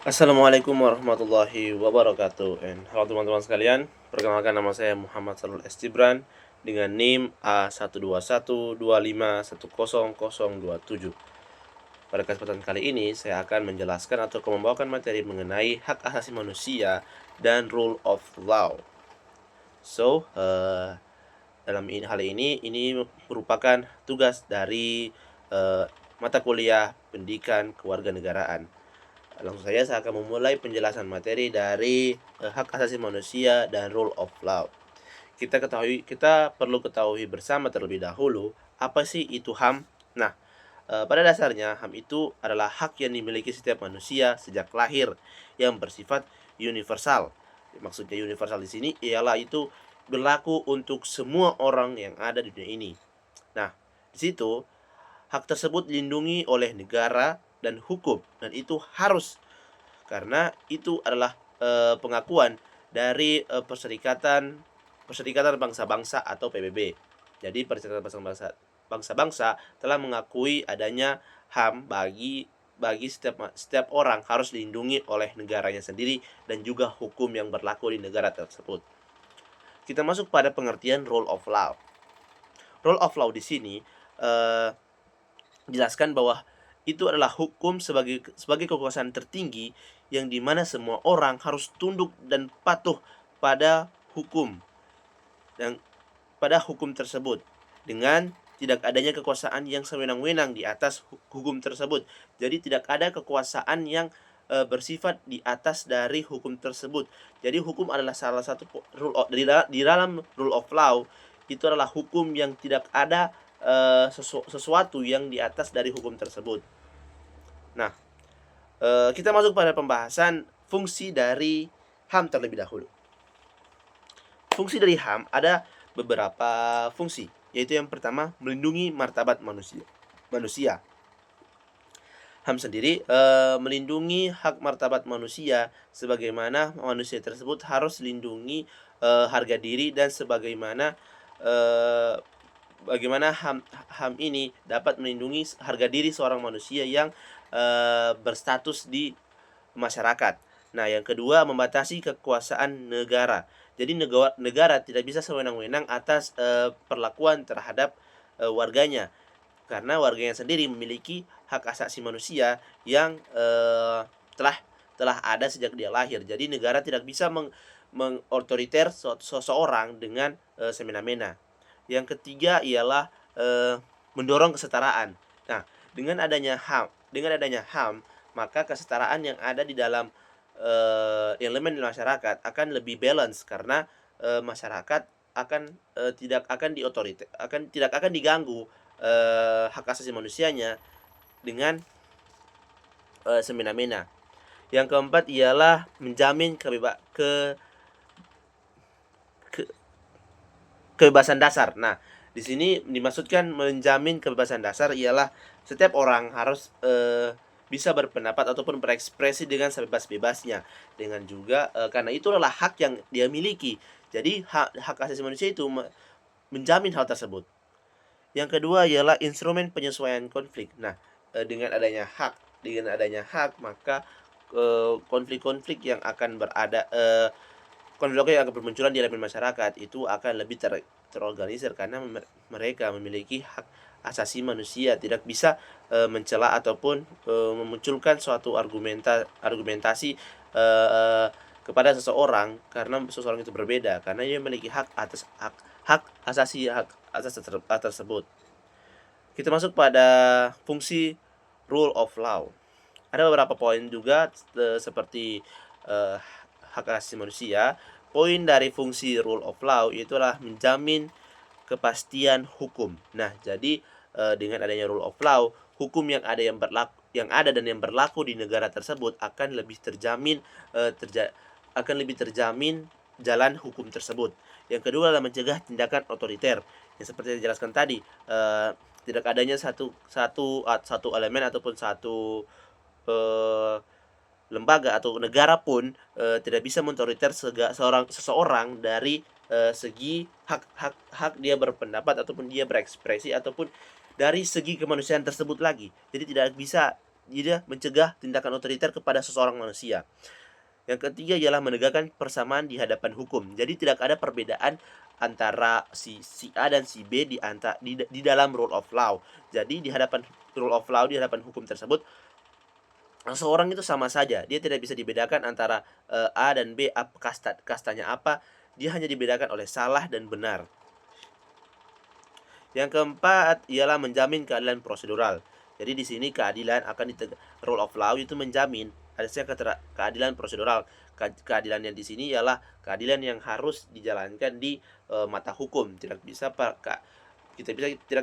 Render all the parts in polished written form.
Assalamualaikum warahmatullahi wabarakatuh. Halo teman-teman sekalian, perkenalkan nama saya Muhammad Salul S. Gibran dengan NIM A12125100027. Pada kesempatan kali ini saya akan menjelaskan atau membawakan materi mengenai hak asasi manusia dan rule of law. Dalam hal ini merupakan tugas dari mata kuliah pendidikan kewarganegaraan. Langsung saja saya akan memulai penjelasan materi dari hak asasi manusia dan rule of law. Kita perlu ketahui bersama terlebih dahulu apa sih itu HAM. Nah, pada dasarnya HAM itu adalah hak yang dimiliki setiap manusia sejak lahir yang bersifat universal. Maksudnya universal di sini ialah itu berlaku untuk semua orang yang ada di dunia ini. Nah, di situ hak tersebut dilindungi oleh negara dan hukum, dan itu harus, karena itu adalah pengakuan dari Perserikatan Bangsa-Bangsa atau PBB. Jadi Perserikatan Bangsa-Bangsa telah mengakui adanya HAM bagi setiap orang harus dilindungi oleh negaranya sendiri dan juga hukum yang berlaku di negara tersebut. Kita masuk pada pengertian rule of law. Rule of law di sini jelaskan bahwa itu adalah hukum sebagai kekuasaan tertinggi yang dimana semua orang harus tunduk dan patuh pada hukum dan pada hukum tersebut, dengan tidak adanya kekuasaan yang sewenang-wenang di atas hukum tersebut. Jadi tidak ada kekuasaan yang bersifat di atas dari hukum tersebut. Jadi hukum adalah salah satu di dalam rule of law. Itu adalah hukum yang tidak ada sesuatu yang di atas dari hukum tersebut. Nah, kita masuk pada pembahasan fungsi dari HAM terlebih dahulu. Fungsi dari HAM ada beberapa fungsi, yaitu yang pertama, melindungi martabat manusia. HAM sendiri melindungi hak martabat manusia, sebagaimana manusia tersebut harus dilindungi harga diri, dan bagaimana HAM ini dapat melindungi harga diri seorang manusia yang berstatus di masyarakat. Nah, yang kedua, membatasi kekuasaan negara. Jadi negara tidak bisa sewenang-wenang atas perlakuan terhadap warganya, karena warganya sendiri memiliki hak asasi manusia yang telah ada sejak dia lahir. Jadi negara tidak bisa mengotoriter seseorang dengan semena-mena. Yang ketiga ialah mendorong kesetaraan. Nah, dengan adanya HAM, maka kesetaraan yang ada di dalam elemen masyarakat akan lebih balance, karena masyarakat tidak akan diganggu hak asasi manusianya dengan semena-mena. Yang keempat ialah menjamin kebebasan dasar. Nah, di sini dimaksudkan menjamin kebebasan dasar ialah setiap orang harus bisa berpendapat ataupun berekspresi dengan sebebas-bebasnya, dengan juga karena itu adalah hak yang dia miliki. Jadi hak asasi manusia itu menjamin hal tersebut. Yang kedua ialah instrumen penyesuaian konflik. Nah, dengan adanya hak, maka konflik-konflik yang akan bermunculan di elemen masyarakat itu akan lebih terorganisir, karena mereka memiliki hak asasi manusia, tidak bisa mencela ataupun memunculkan suatu argumentasi kepada seseorang karena seseorang itu berbeda, karena dia memiliki hak asasi tersebut. Kita masuk pada fungsi rule of law. Ada beberapa poin juga seperti hak asasi manusia. Poin dari fungsi rule of law itulah menjamin kepastian hukum. Nah, jadi dengan adanya rule of law, hukum yang ada dan yang berlaku di negara tersebut akan lebih terjamin jalan hukum tersebut. Yang kedua adalah mencegah tindakan otoriter. Yang seperti yang dijelaskan tadi, tidak adanya satu elemen ataupun satu lembaga atau negara pun tidak bisa mengotoriter seseorang dari segi hak dia berpendapat ataupun dia berekspresi, ataupun dari segi kemanusiaan tersebut lagi. Jadi tidak bisa dia mencegah tindakan otoriter kepada seseorang manusia. Yang ketiga ialah menegakkan persamaan di hadapan hukum. Jadi tidak ada perbedaan antara si A dan si B di dalam rule of law. Jadi di hadapan rule of law, di hadapan hukum tersebut, seseorang itu sama saja. Dia tidak bisa dibedakan antara A dan B, kastanya apa. Dia hanya dibedakan oleh salah dan benar. Yang keempat ialah menjamin keadilan prosedural. Jadi di sini keadilan akan rule of law itu menjamin adanya keadilan prosedural. Keadilan yang di sini ialah keadilan yang harus dijalankan di mata hukum. Tidak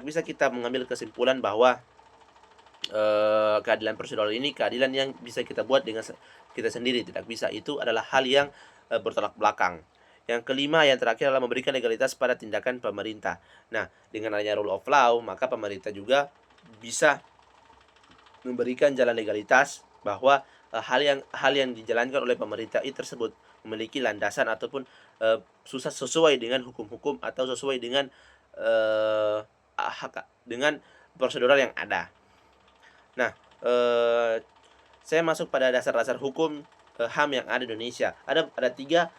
bisa kita mengambil kesimpulan bahwa keadilan prosedural ini keadilan yang bisa kita buat dengan kita sendiri. Tidak bisa. Itu adalah hal yang bertolak belakang. Yang kelima, yang terakhir adalah memberikan legalitas pada tindakan pemerintah. Nah, dengan adanya rule of law, maka pemerintah juga bisa memberikan jalan legalitas bahwa hal yang dijalankan oleh pemerintah itu tersebut memiliki landasan ataupun sesuai dengan hukum-hukum atau sesuai dengan dengan prosedural yang ada. Nah, saya masuk pada dasar-dasar hukum HAM yang ada di Indonesia. Ada 3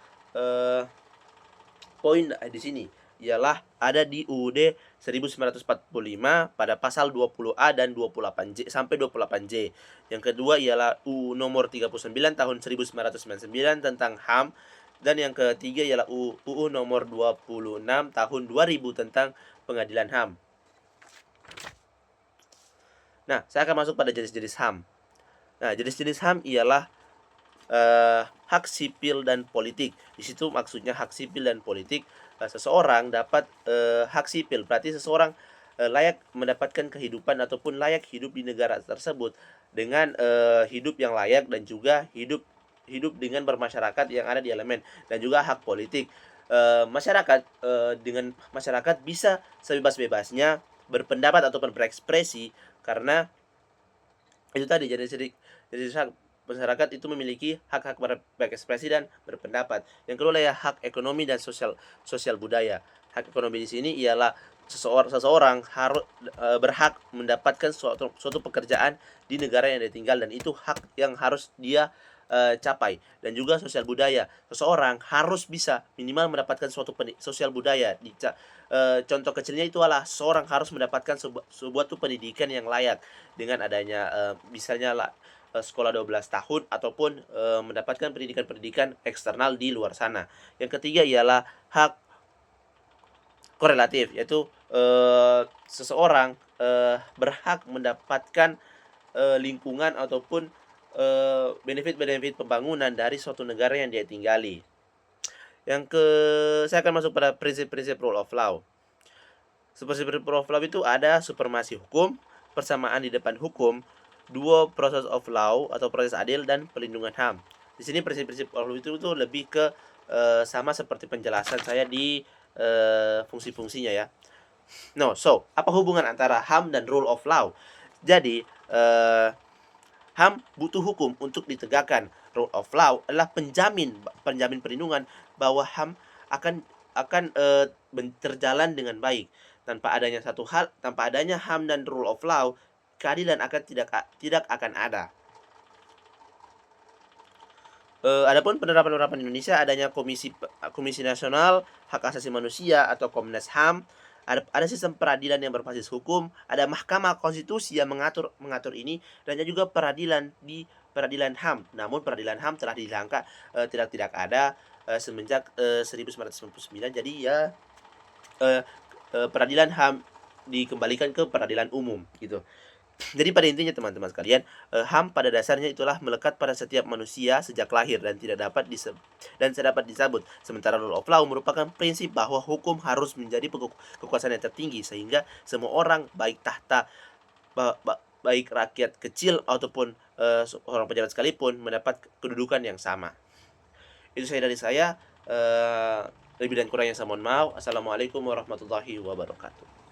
poin di sini, ialah ada di UUD 1945 pada pasal 20A dan 28J sampai 28J. Yang kedua ialah UU nomor 39 tahun 1999 tentang HAM, dan yang ketiga ialah UU nomor 26 tahun 2000 tentang pengadilan HAM. Nah, saya akan masuk pada jenis-jenis HAM. Nah, jenis-jenis HAM ialah hak sipil dan politik. Di situ maksudnya hak sipil dan politik, seseorang dapat hak sipil, berarti seseorang layak mendapatkan kehidupan ataupun layak hidup di negara tersebut dengan hidup yang layak dan juga hidup dengan bermasyarakat yang ada di elemen. Dan juga hak politik, dengan masyarakat bisa sebebas-bebasnya berpendapat ataupun berekspresi, karena itu tadi jadi masyarakat itu memiliki hak-hak berekspresi dan berpendapat. Yang kedua adalah hak ekonomi dan sosial budaya. Hak ekonomi di sini ialah seseorang harus berhak mendapatkan suatu pekerjaan di negara yang dia tinggal, dan itu hak yang harus dia capai. Dan juga sosial budaya, seseorang harus bisa minimal mendapatkan suatu sosial budaya. Contoh kecilnya itu adalah seseorang harus mendapatkan sebuah pendidikan yang layak dengan adanya misalnya sekolah 12 tahun ataupun mendapatkan pendidikan eksternal di luar sana. Yang ketiga ialah hak korelatif, yaitu seseorang berhak mendapatkan lingkungan ataupun benefit-benefit pembangunan dari suatu negara yang dia tinggali. Saya akan masuk pada prinsip-prinsip rule of law. Seperti rule of law itu ada supremasi hukum, persamaan di depan hukum, dua process of law atau proses adil, dan pelindungan HAM. Di sini prinsip-prinsip law itu lebih ke sama seperti penjelasan saya di fungsi-fungsinya ya. So apa hubungan antara HAM dan rule of law? Jadi HAM butuh hukum untuk ditegakkan. Rule of law adalah penjamin perlindungan bahwa HAM akan terjalan dengan baik. Tanpa adanya HAM dan rule of law, keadilan tidak akan ada. Adapun penerapan Indonesia, adanya Komisi Nasional Hak Asasi Manusia atau Komnas HAM, ada sistem peradilan yang berbasis hukum, ada Mahkamah Konstitusi yang mengatur ini, dan juga peradilan HAM. Namun peradilan HAM telah dihilangkan, tidak ada semenjak 1999. Jadi ya peradilan HAM dikembalikan ke peradilan umum gitu. Jadi pada intinya teman-teman sekalian, HAM pada dasarnya itulah melekat pada setiap manusia sejak lahir dan tidak dapat dicabut. Sementara rule of law merupakan prinsip bahwa hukum harus menjadi kekuasaan yang tertinggi, sehingga semua orang, baik rakyat kecil ataupun orang pejabat sekalipun, mendapat kedudukan yang sama. Itu dari saya. Lebih dan kurangnya saya mohon maaf. Assalamualaikum warahmatullahi wabarakatuh.